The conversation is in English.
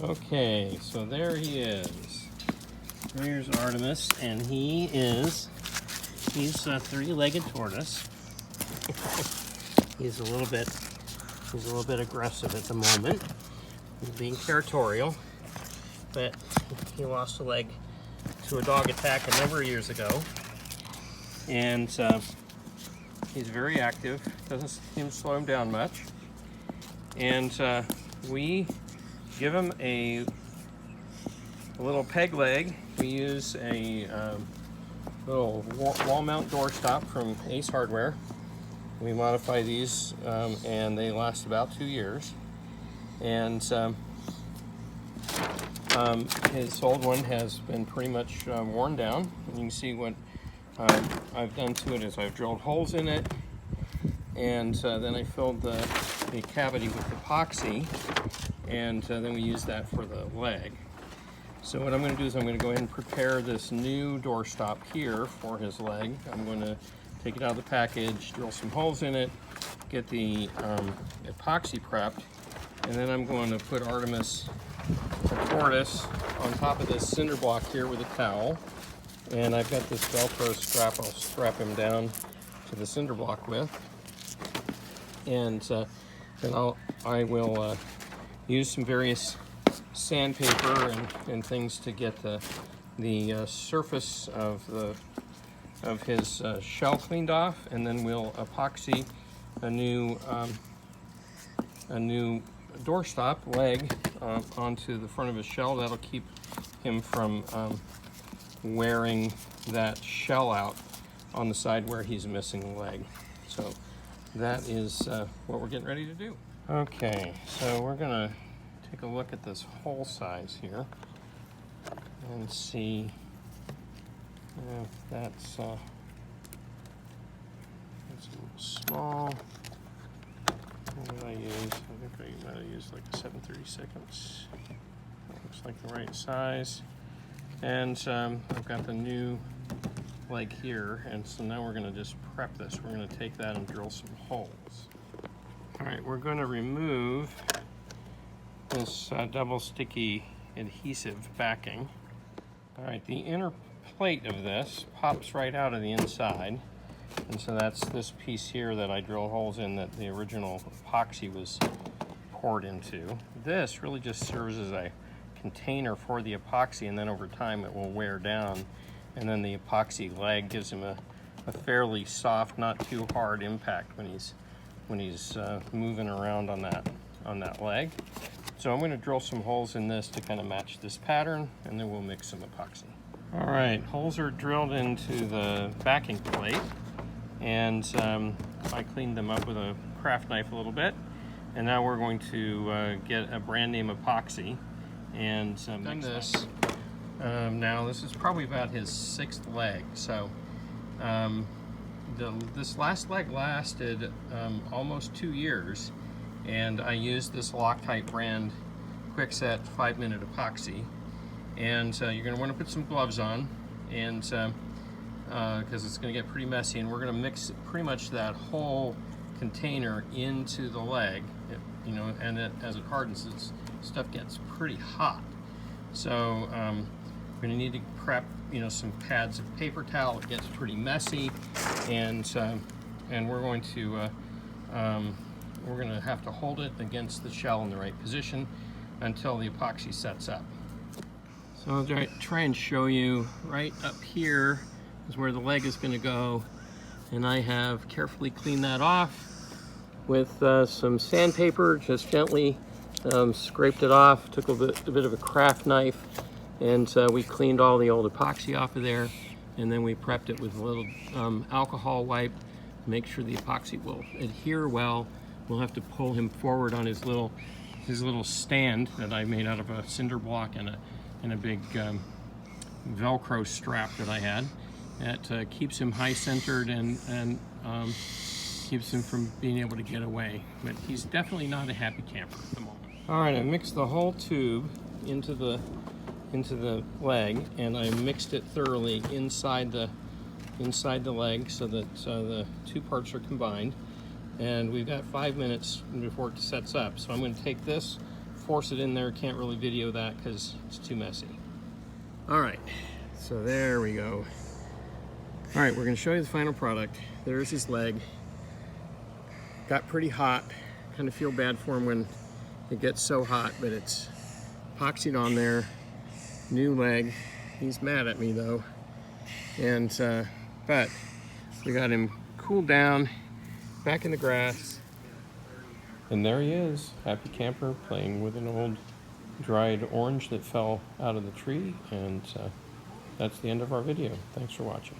Okay, so there he is. There's Artemis, and he's a three-legged tortoise. He's a little bit aggressive at the moment. He's being territorial, but he lost a leg to a dog attack a number of years ago, and he's very active. Doesn't seem to slow him down much, and we give him a little peg leg. We use a little wall mount doorstop from Ace Hardware. We modify these and they last about 2 years. And his old one has been pretty much worn down. And you can see what I've done to it is I've drilled holes in it, and then I filled the cavity with epoxy, and then we use that for the leg. So what I'm going to do is I'm going to go ahead and prepare this new doorstop here for his leg. I'm going to take it out of the package, drill some holes in it, get the epoxy prepped, and then I'm going to put Artemis, a tortoise, on top of this cinder block here with a towel. And I've got this Velcro strap I'll strap him down to the cinder block with. And then I will use some various sandpaper and things to get the surface of his shell cleaned off, and then we'll epoxy a new doorstop leg onto the front of his shell. That'll keep him from wearing that shell out on the side where he's missing a leg. So that is what we're getting ready to do. Okay, so we're gonna take a look at this hole size here and see if that's a little small. What did I use? I think I might have used like a 7/32. Looks like the right size. And I've got the new leg here, and so now we're going to just prep this. We're going to take that and drill some holes. All right, we're going to remove this double sticky adhesive backing. All right, the inner plate of this pops right out of the inside, and so that's this piece here that I drill holes in that the original epoxy was poured into. This really just serves as a container for the epoxy, and then over time it will wear down, and then the epoxy leg gives him a fairly soft, not too hard impact when he's moving around on that leg. So I'm going to drill some holes in this to kind of match this pattern, and then we'll mix some epoxy. All right, holes are drilled into the backing plate, and I cleaned them up with a craft knife a little bit, and now we're going to get a brand name epoxy and mix this. Now this is probably about his 6th leg, so this last leg lasted almost 2 years, and I used this Loctite brand Quickset 5-minute epoxy. And you're going to want to put some gloves on, and because it's going to get pretty messy, and we're going to mix pretty much that whole container into the leg, and as it hardens, this stuff gets pretty hot. So we're going to need to prep some pads of paper towel. It gets pretty messy, and we're going to have to hold it against the shell in the right position until the epoxy sets up. So I'll try and show you right up here is where the leg is going to go, and I have carefully cleaned that off with some sandpaper. Just gently scraped it off, took a bit of a craft knife, and we cleaned all the old epoxy off of there, and then we prepped it with a little alcohol wipe to make sure the epoxy will adhere well. We'll have to pull him forward on his little stand that I made out of a cinder block and a big Velcro strap that I had. That keeps him high-centered and keeps him from being able to get away. But he's definitely not a happy camper at the moment. All right, I mixed the whole tube into the leg, and I mixed it thoroughly inside the leg so that the two parts are combined. And we've got 5 minutes before it sets up. So I'm going to take this force it in there. Can't really video that because it's too messy. All right, so there we go. All right, we're gonna show you the final product. There's his leg. Got pretty hot. Kind of feel bad for him when it gets so hot, but it's epoxied on there. New leg. He's mad at me though. And but we got him cooled down, back in the grass. And there he is, happy camper, playing with an old dried orange that fell out of the tree. And that's the end of our video. Thanks for watching.